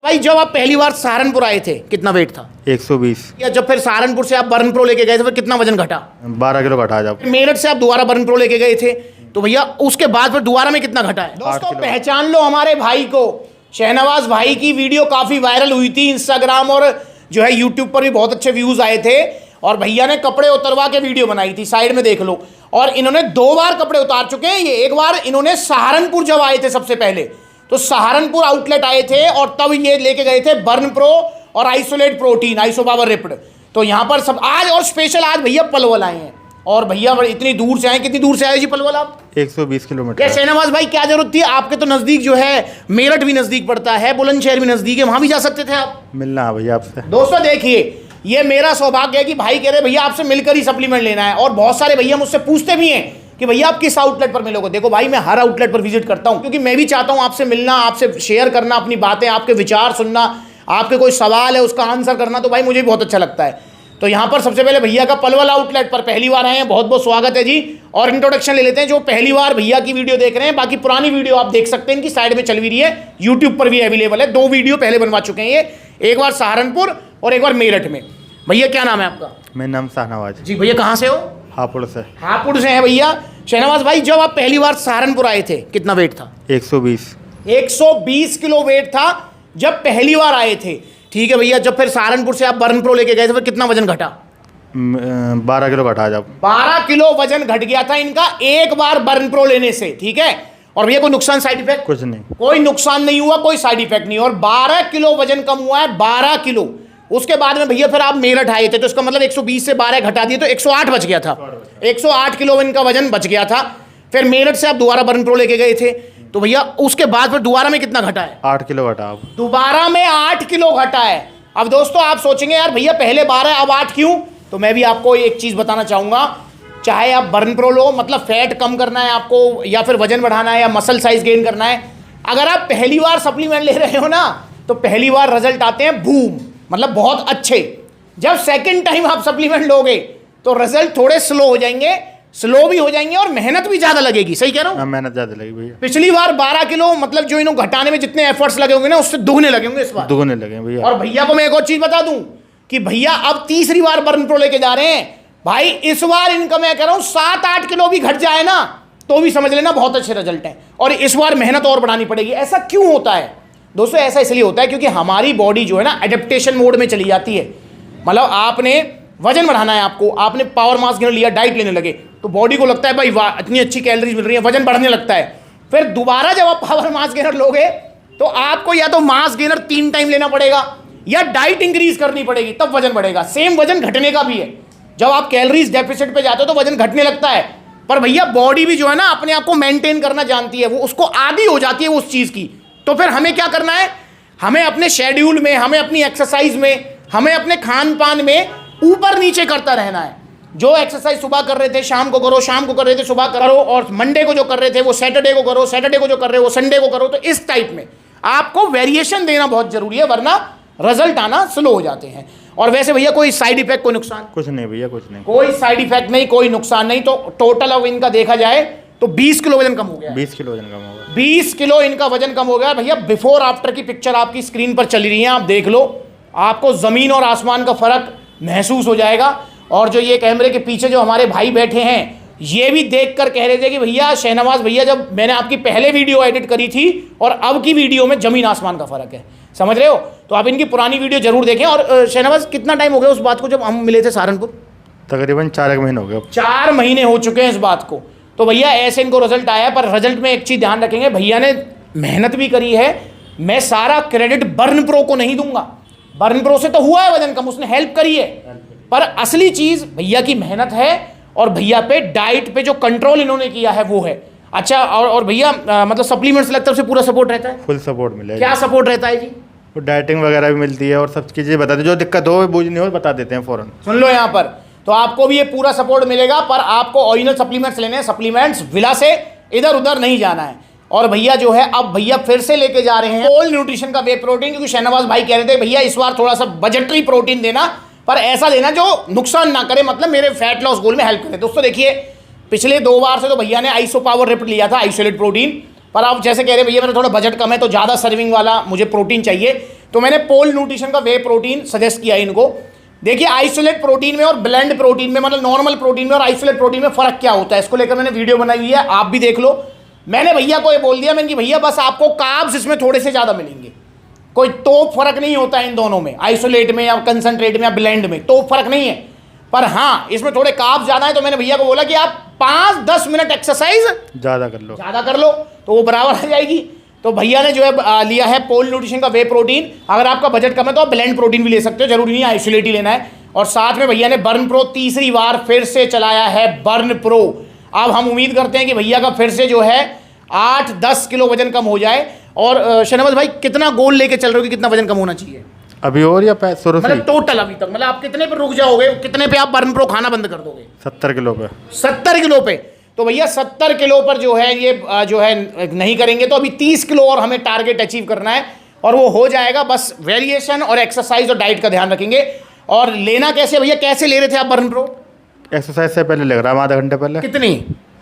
भाई जब आप पहली बार सहारनपुर आए थे कितना वेट था? 120। या जब फिर सहारनपुर से आप बर्न प्रो लेके गए थे फिर कितना वजन घटा? 12 किलो घटा जब। मेरठ से आप दोबारा बर्न प्रो लेके गए थे तो भैया उसके बाद फिर दोबारा में कितना घटा है? दोस्तों पहचान लो हमारे भाई को। शहनवाज भाई की वीडियो काफी वायरल हुई थी, इंस्टाग्राम और जो है यूट्यूब पर भी बहुत अच्छे व्यूज आए थे और भैया ने कपड़े उतरवा के वीडियो बनाई थी, साइड में देख लो। और इन्होंने 2 बार कपड़े उतार चुके हैं। ये एक बार इन्होंने सहारनपुर जब आए थे सबसे पहले तो सहारनपुर आउटलेट आए थे और तब ये लेके गए थे बर्न प्रो और isolate protein, iso power ripped. तो यहाँ पर सब आज और स्पेशल आज भैया पलवल आए हैं और भैया इतनी दूर से आए। कितनी दूर से आए जी पलवल आप? 120 किलोमीटर। क्या शहनवाज भाई क्या जरूरत थी? आपके तो नजदीक जो है मेरठ भी नजदीक पड़ता है, बुलंदशहर भी नजदीक है, वहां भी जा सकते थे आप। मिलना है भैया आपसे। दोस्तों देखिए ये मेरा सौभाग्य है कि भाई कह रहे भैया आपसे मिलकर ही सप्लीमेंट लेना है और बहुत सारे भैया मुझसे पूछते भी हैं कि भैया आप किस आउटलेट पर मिलोगे। देखो भाई मैं हर आउटलेट पर विजिट करता हूं क्योंकि मैं भी चाहता हूं आपसे मिलना, आपसे शेयर करना अपनी बातें, आपके विचार सुनना, आपके कोई सवाल है उसका आंसर करना, तो भाई मुझे भी बहुत अच्छा लगता है। तो यहाँ पर सबसे पहले भैया का पलवल आउटलेट पर पहली बार आए हैं, बहुत बहुत स्वागत है जी। और इंट्रोडक्शन ले लेते हैं जो पहली बार भैया की वीडियो देख रहे हैं। बाकी पुरानी वीडियो आप देख सकते हैं, इनकी साइड में चल भी रही है, यूट्यूब पर भी अवेलेबल है। 2 वीडियो पहले बनवा चुके हैं ये, एक बार सहारनपुर और एक बार मेरठ में। भैया क्या नाम है आपका? मेरा नाम शाहनवाज जी। भैया कहाँ से हो? हापुड़ से। हापुड़ से है भैया। शहनवाज भाई जब आप पहली बार सहारनपुर आए थे कितना वेट था? 120। 120 किलो वेट था जब पहली बार आए थे। ठीक है भैया, जब फिर सहारनपुर से आप बर्न प्रो लेके गए थे फिर कितना वजन घटा? 12 किलो घटा जब। 12 किलो वजन घट गया था इनका एक बार बर्न प्रो लेने से। ठीक है, और भैया कोई नुकसान साइड इफेक्ट? कुछ नहीं, कोई नुकसान नहीं हुआ, कोई साइड इफेक्ट नहीं। और 12 किलो वजन कम हुआ है, 12 किलो। उसके बाद में भैया फिर आप मेरठ आए थे तो इसका मतलब 120 से 12 घटा दिए तो 108 बच गया था। 108 किलो इनका वजन बच गया था। फिर मेरठ से आप दोबारा बर्न प्रो लेके गए थे तो भैया उसके बाद फिर दोबारा में कितना घटा है? 8 किलो घटा। अब दोबारा में 8 किलो घटा है। अब दोस्तों आप सोचेंगे यार भैया पहले 12 अब 8 क्यों? तो मैं भी आपको एक चीज बताना चाहूंगा, चाहे आप बर्न प्रो लो, मतलब फैट कम करना है आपको या फिर वजन बढ़ाना है या मसल साइज गेन करना है, अगर आप पहली बार सप्लीमेंट ले रहे हो ना तो पहली बार रिजल्ट आते हैं बूम, मतलब बहुत अच्छे। जब सेकंड टाइम आप सप्लीमेंट लोगे तो रिजल्ट थोड़े स्लो हो जाएंगे, स्लो भी हो जाएंगे और मेहनत भी ज्यादा लगेगी। सही कह रहा हूं? मेहनत ज्यादा लगी भैया। पिछली बार 12 किलो मतलब जो इन्होंने घटाने में जितने एफर्ट्स लगे होंगे ना उससे दुगने लगे होंगे इस बार। दुगने लगे भैया। और भैया को मैं एक और चीज बता दूं कि भैया अब तीसरी बार बर्न प्रो लेके जा रहे हैं। भाई इस बार इनका मैं कह रहा हूं 7-8 किलो भी घट जाए ना तो भी समझ लेना बहुत अच्छे रिजल्ट है। और इस बार मेहनत और बढ़ानी पड़ेगी। ऐसा क्यों होता है दोस्तों? ऐसा इसलिए होता है क्योंकि हमारी बॉडी जो है ना एडेप्टेशन मोड में चली जाती है। मतलब आपने वजन बढ़ाना है, आपने पावर मास गेनर लिया, डाइट लेने लगे तो बॉडी को लगता है भाई वाह इतनी अच्छी कैलोरीज मिल रही है, वजन बढ़ने लगता है। फिर दोबारा जब आप पावर मास गेनर लोगे तो आपको या तो मास गेनर 3 टाइम लेना पड़ेगा या डाइट इंक्रीज करनी पड़ेगी, तब वजन बढ़ेगा। सेम वजन घटने का भी है। जब आप कैलोरीज डेफिसिट पे जाते हो तो वजन घटने लगता है, पर भैया बॉडी भी जो है ना अपने आप को मेंटेन करना जानती है, वो उसको आदी हो जाती है उस चीज की। तो फिर हमें क्या करना है? हमें अपने शेड्यूल में, हमें अपनी एक्सरसाइज में, हमें अपने खान पान में ऊपर नीचे करता रहना है। जो एक्सरसाइज सुबह कर रहे थे शाम को करो, शाम को कर रहे थे सुबह करो, और मंडे को जो कर रहे थे वो सैटरडे को करो, सैटरडे को जो कर रहे हो वो संडे को करो। तो इस टाइप में आपको वेरिएशन देना बहुत जरूरी है, वरना रिजल्ट आना स्लो हो जाते हैं। और वैसे भैया कोई साइड इफेक्ट, कोई नुकसान? कुछ नहीं भैया, कुछ नहीं, कोई साइड इफेक्ट नहीं, कोई नुकसान नहीं। तो टोटल अब इनका देखा जाए तो 20 किलो वजन कम हो गया। 20 किलो वजन कम हो गया। 20 किलो इनका वजन कम हो गया भैया। बिफोर आफ्टर की पिक्चर आपकी स्क्रीन पर चल रही है, आप देख लो, आपको जमीन और आसमान का फर्क महसूस हो जाएगा। और जो ये कैमरे के पीछे जो हमारे भाई बैठे हैं ये भी देख कर कह रहे थे कि भैया शहनवाज भैया जब मैंने आपकी पहले वीडियो एडिट करी थी और अब की वीडियो में जमीन आसमान का फर्क है। समझ रहे हो? तो आप इनकी पुरानी वीडियो जरूर देखें। और शहनवाज कितना टाइम हो गया उस बात को जब हम मिले थे सहारनपुर? तकरीबन 4 महीने हो गए। 4 महीने हो चुके हैं इस बात को। तो भैया ऐसे इनको रिजल्ट आया, पर रिजल्ट में एक चीज ध्यान रखेंगे, भैया ने मेहनत भी करी है। मैं सारा क्रेडिट बर्न प्रो को नहीं दूंगा, बर्न प्रो से तो हुआ है वजन कम, उसने हेल्प करी है, पर असली चीज भैया की मेहनत है और भैया पे डाइट पे जो कंट्रोल इन्होंने किया है वो है। अच्छा, और भैया मतलब सप्लीमेंट्स लगता है से पूरा सपोर्ट रहता है? फुल सपोर्ट मिलेगा। क्या सपोर्ट रहता है जी? वो डाइटिंग वगैरह भी मिलती है और सब चीज़ें बताते हैं, जो दिक्कत हो बूझ नहीं हो बता देते हैं फ़ौरन। सुन लो यहाँ पर, तो आपको भी ये पूरा सपोर्ट मिलेगा, पर आपको ओरिजिनल सप्लीमेंट्स लेने हैं। सप्लीमेंट्स विला से इधर उधर नहीं जाना है। और भैया जो है अब भैया फिर से लेके जा रहे हैं ओल्ड न्यूट्रिशन का वे प्रोटीन, क्योंकि शहनवाज भाई कह रहे थे भैया इस बार थोड़ा सा बजटरी प्रोटीन देना, पर ऐसा देना जो नुकसान ना करे, मतलब मेरे फैट लॉस गोल में हेल्प करे। दोस्तों देखिए पिछले 2 बार से तो भैया ने आइसो पावर रिप्ड लिया था, आइसोलेट प्रोटीन, पर आप जैसे कह रहे भैया मेरा थोड़ा बजट कम है तो ज़्यादा सर्विंग वाला मुझे प्रोटीन चाहिए, तो मैंने पोल न्यूट्रिशन का वे प्रोटीन सजेस्ट किया इनको। देखिए आइसोलेट प्रोटीन में और ब्लेंड प्रोटीन में, मतलब नॉर्मल प्रोटीन में और आइसोलेट प्रोटीन में फ़र्क क्या होता है, इसको लेकर मैंने वीडियो बनाई हुई है, आप भी देख लो। मैंने भैया को ये बोल दिया, मैंने कि भैया बस आपको कार्ब्स इसमें थोड़े से ज़्यादा मिलेंगे, कोई तो फर्क नहीं होता है इन दोनों में, आइसोलेट में या कंसनट्रेट में या ब्लेंड में, तो फर्क नहीं है। पर हाँ इसमें थोड़े कार्ब्स ज़्यादा है, तो मैंने भैया को बोला कि आप 5-10 मिनट एक्सरसाइज ज़्यादा कर लो तो वो बराबर आ जाएगी। तो भैया ने जो है लिया है पोल न्यूट्रिशन का वे प्रोटीन। अगर आपका बजट कम है तो आप ब्लेंड प्रोटीन भी ले सकते हो, जरूरी नहीं आइसोलेट ही लेना है। और साथ में भैया ने बर्न प्रो तीसरी बार फिर से चलाया है, बर्न प्रो। अब हम उम्मीद करते हैं कि भैया का फिर से जो है 8-10 किलो वजन कम हो जाए। और शहनवाज भाई कितना गोल लेके चल रहे हो कि कितना वजन कम होना चाहिए अभी? और या शुरू से मतलब टोटल अभी तक, मतलब आप कितने पे रुक जाओगे, कितने पे आप बर्न प्रो खाना बंद कर दोगे? 70 किलो पे। 70 किलो पे? तो भैया 70 किलो पर जो है ये जो है नहीं करेंगे, तो अभी 30 किलो और हमें टारगेट अचीव करना है और वो हो जाएगा। बस वेरिएशन और एक्सरसाइज और डाइट का ध्यान रखेंगे। और लेना कैसे भैया, कैसे ले रहे थे आप बर्न प्रो? एक्सरसाइज से पहले ले रहा हूँ, आधा घंटे पहले। कितनी?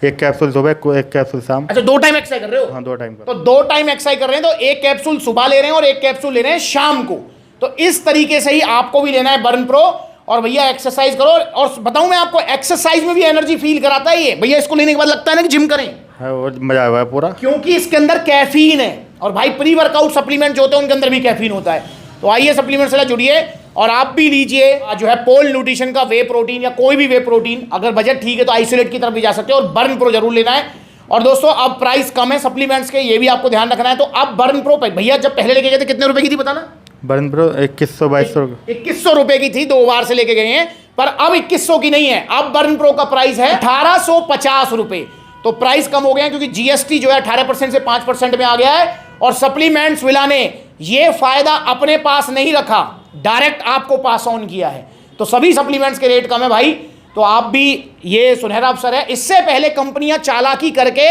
1 कैप्सूल सुबह, 1 कैप्सूल शाम। अच्छा 2 टाइम एक्सरसाइज कर रहे हो? हाँ 2 टाइम। तो 2 टाइम एक्सरसाइज कर रहे हैं, तो 1 कैप्सूल सुबह ले रहे हैं और 1 कैप्सूल ले रहे हैं शाम को। तो इस तरीके से ही आपको भी लेना है बर्न प्रो। और भैया एक्सरसाइज करो। और बताऊं मैं आपको, एक्सरसाइज में भी एनर्जी फील कराता है ये भैया। इसको लेने के बाद लगता है ना कि जिम करें, और मजा आया पूरा, क्योंकि इसके अंदर कैफीन है। और भाई प्री वर्कआउट सप्लीमेंट जो होते हैं उनके अंदर भी कैफीन होता है। तो आइए सप्लीमेंट से जुड़िए और आप भी लीजिए जो है पोल न्यूट्रिशन का वे प्रोटीन या कोई भी वे प्रोटीन। अगर बजट ठीक है तो आइसोलेट की तरफ भी जा सकते हो और बर्न प्रो जरूर लेना है। और दोस्तों अब प्राइस कम है सप्लीमेंट्स के, ये भी आपको ध्यान रखना है। तो अब बर्न प्रो भैया जब पहले लेके गए थे कितने रुपए की थी बताना? बर्न प्रो 2100-2200 2100 रुपए की थी, 2 बार से लेके गए हैं। पर अब 2100 की नहीं है, अब बर्न प्रो का प्राइस है 1850 रुपए। तो प्राइस कम हो गया क्योंकि जीएसटी जो है 18% से 5% में आ गया है। और सप्लीमेंट्स विला ने ये फायदा अपने पास नहीं रखा, डायरेक्ट आपको पास ऑन किया है। तो सभी सप्लीमेंट्स के रेट कम है भाई, तो आप भी ये सुनहरा अवसर है। इससे पहले कंपनियां चालाकी करके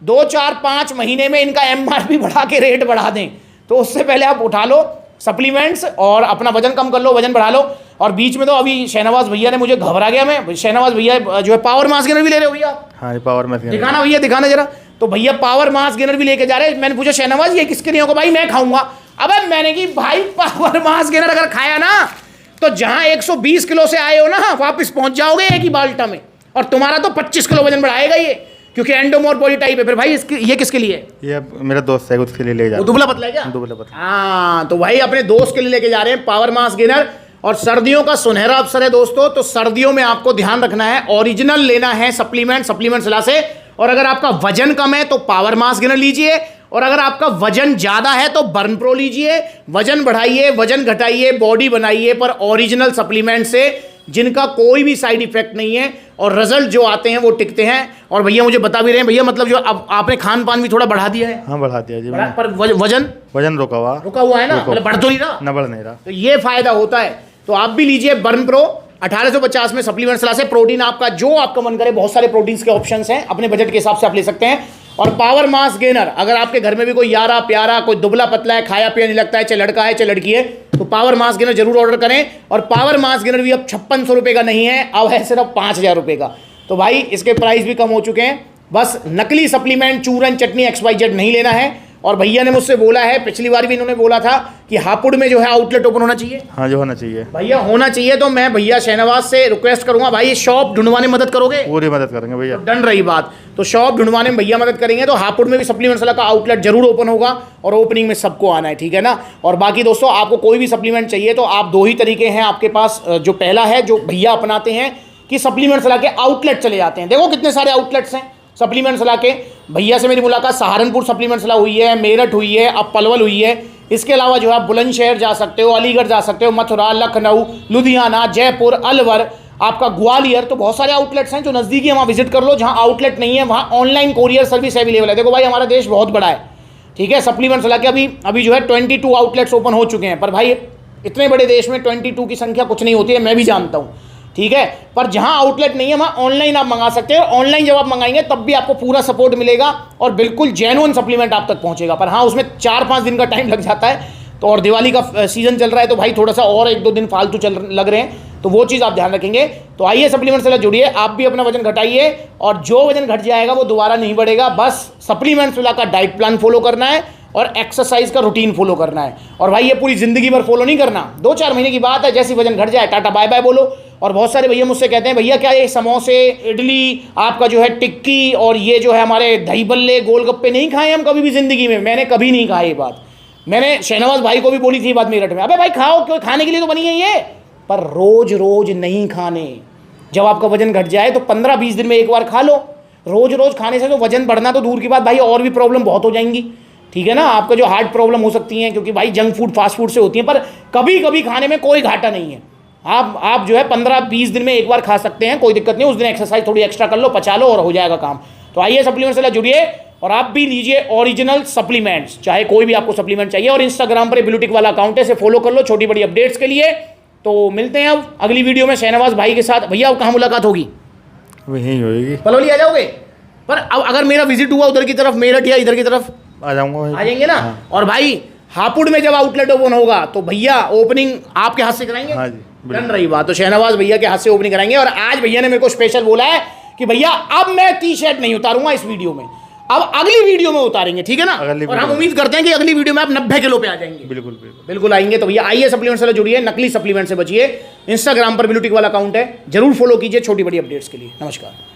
2-4-5 महीने में इनका एमआरपी बढ़ा के रेट बढ़ा दें, तो उससे पहले आप उठा लो सप्लीमेंट्स और अपना वजन कम कर लो, वजन बढ़ा लो। और बीच में तो अभी शहनवाज भैया ने, मुझे घबरा गया मैं, शहनवाज भैया जो है पावर मास गेनर भी ले रहे हो भैया? हाँ पावर मास गेनर दिखाना भैया, दिखाना जरा। तो भैया पावर मास गेनर भी लेके जा रहे हैं। मैंने पूछा शहनवाज ये किसके लिए होगा? भाई मैं खाऊंगा। अबे मैंने कि भाई पावर मास गेनर अगर खाया ना तो जहां 120 किलो से आए हो ना वापस पहुंच जाओगे एक ही बाल्टा में, और तुम्हारा तो 25 किलो वजन बढ़ाएगा ये, क्योंकि एंडोमोर बॉडी टाइप है। फिर भाई ये किसके लिए है? ये मेरा दोस्त है, उसके लिए ले जा। वो दुबला पतला है क्या? दुबला पतला। हाँ तो भाई अपने दोस्त के लिए लेके जा रहे हैं पावर मास गेनर। और सर्दियों का सुनहरा अवसर है दोस्तों, तो सर्दियों में आपको ध्यान रखना है, ओरिजिनल लेना है सप्लीमेंट सलाह से। और अगर आपका वजन कम है तो पावर मास गेनर लीजिए, और अगर आपका वजन ज्यादा है तो बर्न प्रो लीजिए। वजन बढ़ाइए, वजन घटाइए, बॉडी बनाइए, पर ओरिजिनल सप्लीमेंट से, जिनका कोई भी साइड इफेक्ट नहीं है और रिजल्ट जो आते हैं वो टिकते हैं। और भैया मुझे बता भी रहे हैं भैया, मतलब जो अब आपने खान पान भी थोड़ा बढ़ा दिया है? हाँ बढ़ा दिया जी, पर वजन रुका हुआ है ना, मतलब बढ़ तो नहीं रहा ना, बढ़ नहीं रहा। तो ये फायदा होता है। तो आप भी लीजिए बर्न प्रो 1850 में सप्लीमेंट सलाह से। प्रोटीन आपका जो आपका मन करे, बहुत सारे प्रोटीन्स के ऑप्शंस हैं, अपने बजट के हिसाब से आप ले सकते हैं। और पावर मास गेनर, अगर आपके घर में भी कोई यारा प्यारा, कोई दुबला पतला है, खाया पिया नहीं लगता है, चाहे लड़का है चाहे लड़की है, तो पावर मास गेनर जरूर ऑर्डर करें। और पावर मास गेनर भी अब 5600 रुपये का नहीं है, अब है सिर्फ 5000 रुपये का। तो भाई इसके प्राइस भी कम हो चुके हैं। बस नकली सप्लीमेंट, चूरन चटनी XYZ नहीं लेना है। और भैया ने मुझसे बोला है, पिछली बार भी इन्होंने बोला था कि हापुड़ में जो है आउटलेट ओपन होना चाहिए। हाँ जो होना चाहिए भैया, होना चाहिए। तो मैं भैया शहनवाज से रिक्वेस्ट करूंगा, भाई शॉप ढूंढवाने में मदद करोगे? पूरी मदद करेंगे भैया। डन रही बात। तो शॉप ढूंढवाने में भैया मदद करेंगे। तो हापुड़ में भी सप्लीमेंट सलाह का आउटलेट जरूर ओपन होगा, और ओपनिंग में सबको आना है, ठीक है ना। और बाकी दोस्तों आपको कोई भी सप्लीमेंट चाहिए तो आप 2 ही तरीके हैं आपके पास। जो पहला है जो भैया अपनाते हैं कि सप्लीमेंट सलाह के आउटलेट चले जाते हैं। देखो कितने सारे आउटलेट्स हैं सप्लीमेंट सलाह के। भैया से मेरी मुलाकात सहारनपुर सप्लीमेंट सलाह हुई है, मेरठ हुई है, अब पलवल हुई है। इसके अलावा जो है बुलंदशहर जा सकते हो, अलीगढ़ जा सकते हो, मथुरा, लखनऊ, लुधियाना, जयपुर, अलवर, आपका ग्वालियर। तो बहुत सारे आउटलेट्स हैं जो नज़दीकी है, वहाँ विजिट कर लो। जहाँ आउटलेट नहीं है वहाँ ऑनलाइन कोरियर सर्विस अवेलेबल है। देखो भाई हमारा देश बहुत बड़ा है, ठीक है। सप्लीमेंट सलाह के अभी जो है 22 आउटलेट्स ओपन हो चुके हैं। पर भाई इतने बड़े देश में 22 की संख्या कुछ नहीं होती है, मैं भी जानता हूँ, ठीक है। पर जहां आउटलेट नहीं है वहां ऑनलाइन आप मंगा सकते हैं। ऑनलाइन जब आप मंगाएंगे तब भी आपको पूरा सपोर्ट मिलेगा और बिल्कुल जेन्युइन सप्लीमेंट आप तक पहुंचेगा। पर हाँ उसमें 4-5 दिन का टाइम लग जाता है। तो और दिवाली का सीजन चल रहा है तो भाई थोड़ा सा और 1-2 दिन फालतू लग रहे हैं, तो वो चीज़ आप ध्यान रखेंगे। तो आइए सप्लीमेंट से जुड़िए, आप भी अपना वजन घटाइए, और जो वजन घट जाएगा वो दोबारा नहीं बढ़ेगा। बस सप्लीमेंट्स का डाइट प्लान फॉलो करना है और एक्सरसाइज का रूटीन फॉलो करना है। और भाई ये पूरी ज़िंदगी भर फॉलो नहीं करना, 2-4 महीने की बात है, जैसे वजन घट जाए टाटा बाय बाय बोलो। और बहुत सारे भैया मुझसे कहते हैं भैया क्या ये समोसे, इडली, आपका जो है टिक्की और ये जो है हमारे दही बल्ले, गोलगप्पे नहीं खाए हम कभी भी ज़िंदगी में। मैंने कभी नहीं खाए ये बात, मैंने शहनवाज भाई को भी बोली थी बात मेरठ में, अबे भाई खाओ, क्यों, खाने के लिए तो बनी है ये, पर रोज़ रोज़ नहीं खाने। जब आपका वजन घट जाए तो 15-20 दिन में एक बार खा लो। रोज़ रोज़ खाने से तो वजन बढ़ना तो दूर की बात भाई, और भी प्रॉब्लम बहुत हो जाएंगी, ठीक है ना। आपका जो हार्ट प्रॉब्लम हो सकती हैं, क्योंकि भाई जंक फूड फास्ट फूड से होती है, पर कभी कभी खाने में कोई घाटा नहीं है। आप जो है 15-20 दिन में एक बार खा सकते हैं, कोई दिक्कत नहीं। उस दिन एक्सरसाइज थोड़ी एक्स्ट्रा कर लो, पचा लो और हो जाएगा काम। तो आइए सप्लीमेंट से जुड़िए और आप भी लीजिए ओरिजिनल सप्लीमेंट्स, चाहे कोई भी आपको सप्लीमेंट चाहिए। और इंस्टाग्राम पर ब्लूटिक वाला अकाउंट है, से फॉलो कर लो छोटी बड़ी अपडेट्स के लिए। तो मिलते हैं अब अगली वीडियो में शहनवाज भाई के साथ। भैया अब कहाँ मुलाकात होगी? वही होगी, पलौली आ जाओगे? पर अब अगर मेरा विजिट हुआ उधर की तरफ, मेरठ या इधर की तरफ, आ जाऊंगा, आ जाएंगे ना। हाँ। और भाई हापुड़ में जब आउटलेट ओपन होगा तो भैया ओपनिंग आपके हाथ से कराएंगे। हाँ जी, डन रही बात, तो शहनवाज भैया के हाथ से ओपनिंग कराएंगे। और आज भैया ने मेरे को स्पेशल बोला है कि भैया अब मैं टी शर्ट नहीं उतारूंगा इस वीडियो में, अब अगली वीडियो में उतारेंगे, ठीक है ना। और हम उम्मीद करते हैं कि अगली वीडियो में आप 90 किलो पे आ जाएंगे। बिल्कुल बिल्कुल बिल्कुल आएंगे। तो भैया आइए सप्लीमेंट से जुड़िए, नकली सप्लीमेंट से बचिए। इंस्टाग्राम पर ब्लूटिक वाला अकाउंट है, जरूर फॉलो कीजिए छोटी बड़ी अपडेट्स के लिए। नमस्कार।